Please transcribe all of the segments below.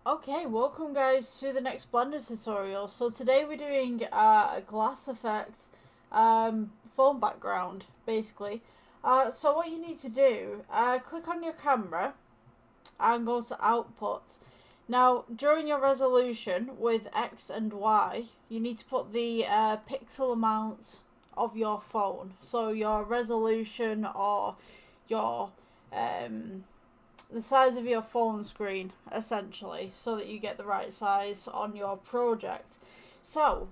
Okay, welcome guys to the next Blender tutorial. So today we're doing a glass effect phone background, basically. So what you need to do, click on your camera and go to output. Now, during your resolution with X and Y, you need to put the pixel amount of your phone. So your resolution or your the size of your phone screen, essentially, so that you get the right size on your project. So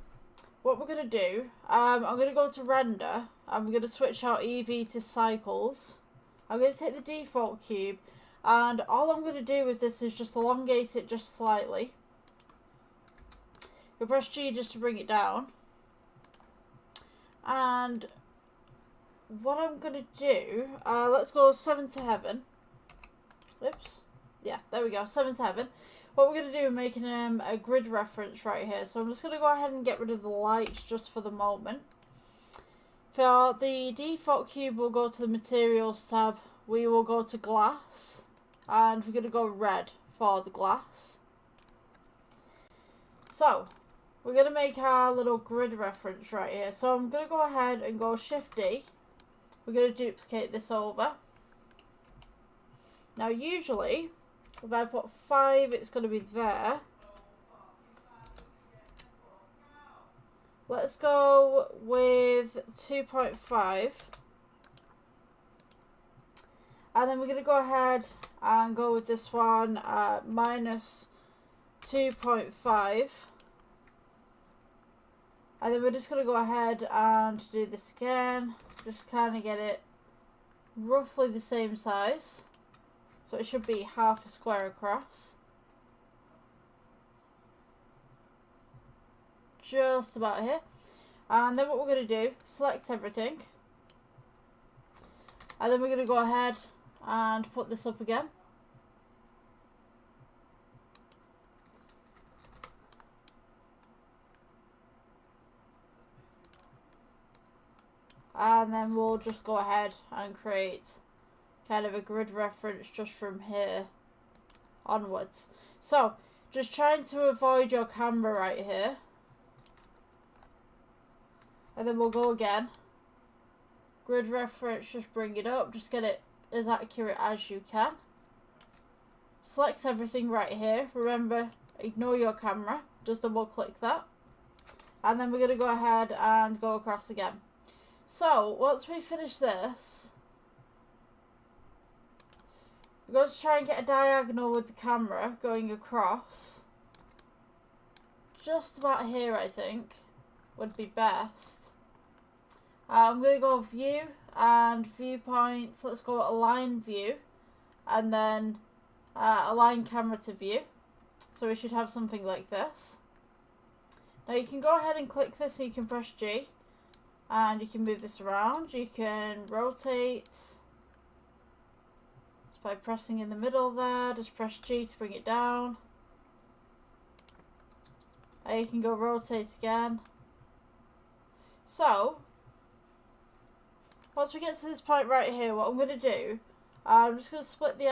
what we're going to do, I'm going to go to render. I'm going to switch out EV to cycles. I'm going to take the default cube, and all I'm going to do with this is just elongate it just slightly. You press G just to bring it down. And what I'm going to do, let's go 7 to heaven. Oops. Yeah, there we go. 7 to heaven. What we're going to do is making a grid reference right here. So I'm just going to go ahead and get rid of the lights just for the moment. For the default cube, we'll go to the materials tab. We will go to glass. And we're going to go red for the glass. So, we're going to make our little grid reference right here. So I'm going to go ahead and go Shift D. We're going to duplicate this over. Now usually, if I put 5, it's going to be there. Let's go with 2.5. And then we're going to go ahead and go with this one, minus 2.5. And then we're just going to go ahead and do this again. Just kind of get it roughly the same size. So it should be half a square across. Just about here. And then what we're going to do, select everything. And then we're going to go ahead and put this up again. And then we'll just go ahead and create kind of a grid reference just from here onwards. So, just trying to avoid your camera right here. And then we'll go again. Grid reference, just bring it up. Just get it as accurate as you can. Select everything right here. Remember, ignore your camera. Just double click that. And then we're going to go ahead and go across again. So, once we finish this, we're going to try and get a diagonal with the camera going across. Just about here, I think, would be best. I'm going to go view and viewpoints. Let's go align view and then align camera to view. So we should have something like this. Now you can go ahead and click this and you can press G. And you can move this around. You can rotate just by pressing in the middle there. Just press G to bring it down. And you can go rotate again. So, once we get to this point right here, what I'm going to do, I'm just going to split the